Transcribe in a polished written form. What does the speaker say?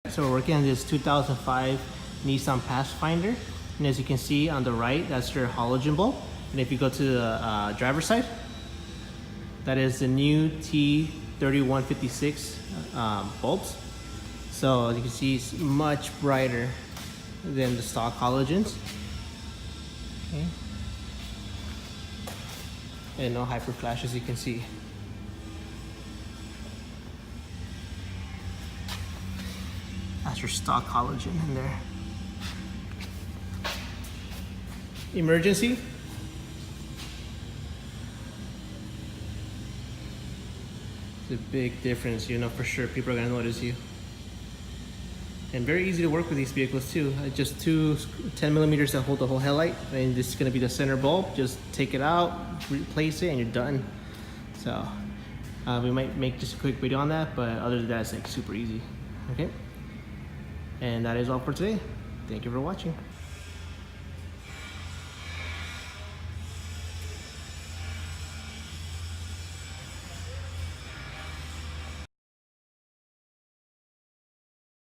So we're working on this 2005 Nissan Pathfinder, and as you can see on the right, that's your halogen bulb. And if you go to the driver's side, that is the new T3156 bulbs. So as you can see, it's much brighter than the stock halogens. Okay. And no hyper flash, as you can see. That's your stock halogen in there. Emergency. It's a big difference, you know, for sure. People are gonna notice you. And very easy to work with these vehicles too. Just two 10 millimeters that hold the whole headlight, and this is gonna be the center bulb. Just take it out, replace it, and you're done. So we might make just a quick video on that, but other than that, it's like super easy. Okay. And that is all for today. Thank you for watching.